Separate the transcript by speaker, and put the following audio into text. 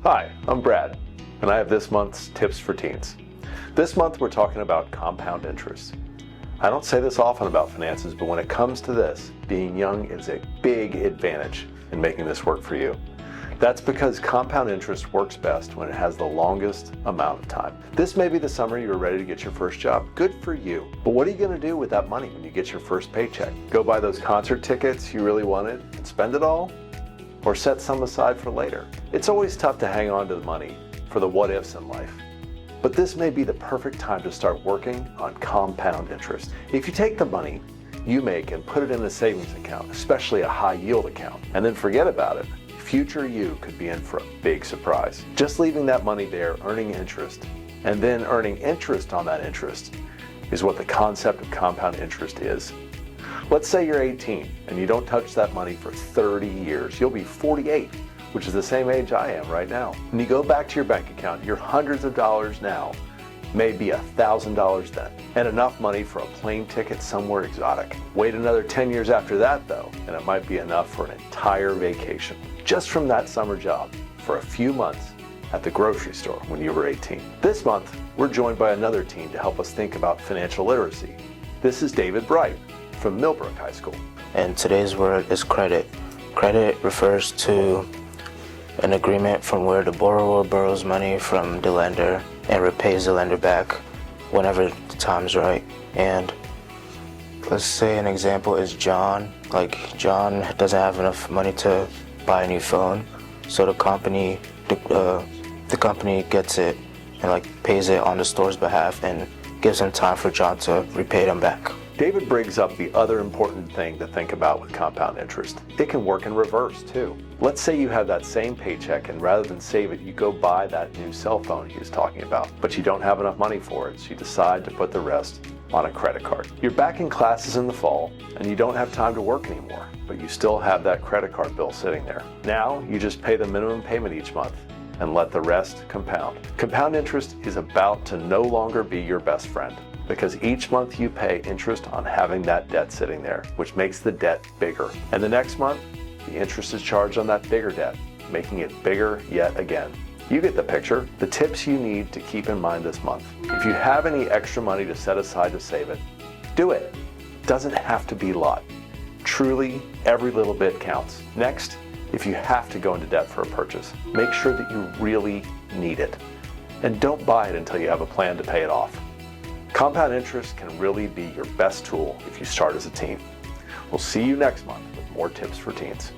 Speaker 1: Hi, I'm Brad, and I have this month's Tips for Teens. This month we're talking about compound interest. I don't say this often about finances, but when it comes to this, being young is a big advantage in making this work for you. That's because compound interest works best when it has the longest amount of time. This may be the summer you were ready to get your first job. Good for you. But what are you going to do with that money when you get your first paycheck? Go buy those concert tickets you really wanted and spend it all? Or set some aside for later? It's always tough to hang on to the money for the what ifs in life. But this may be the perfect time to start working on compound interest. If you take the money you make and put it in a savings account, especially a high yield account, and then forget about it, future you could be in for a big surprise. Just leaving that money there, earning interest, and then earning interest on that interest is what the concept of compound interest is. Let's say you're 18 and you don't touch that money for 30 years. You'll be 48, which is the same age I am right now. When you go back to your bank account, your hundreds of dollars now may be $1,000 then, and enough money for a plane ticket somewhere exotic. Wait another 10 years after that though, and it might be enough for an entire vacation, just from that summer job for a few months at the grocery store when you were 18. This month, we're joined by another teen to help us think about financial literacy. This is David Bright from Millbrook High School.
Speaker 2: And today's word is credit. Credit refers to an agreement from where the borrower borrows money from the lender and repays the lender back whenever the time's right. And let's say an example is John. Like John doesn't have enough money to buy a new phone, so the company gets it and pays it on the store's behalf and gives him time for John to repay them back.
Speaker 1: David brings up the other important thing to think about with compound interest. It can work in reverse too. Let's say you have that same paycheck and rather than save it, you go buy that new cell phone he was talking about, but you don't have enough money for it, so you decide to put the rest on a credit card. You're back in classes in the fall and you don't have time to work anymore, but you still have that credit card bill sitting there. Now you just pay the minimum payment each month and let the rest compound. Compound interest is about to no longer be your best friend, because each month you pay interest on having that debt sitting there, which makes the debt bigger. And the next month, the interest is charged on that bigger debt, making it bigger yet again. You get the picture. The tips you need to keep in mind this month. If you have any extra money to set aside to save it, do it. Doesn't have to be a lot. Truly, every little bit counts. Next, if you have to go into debt for a purchase, make sure that you really need it. And don't buy it until you have a plan to pay it off. Compound interest can really be your best tool if you start as a teen. We'll see you next month with more tips for teens.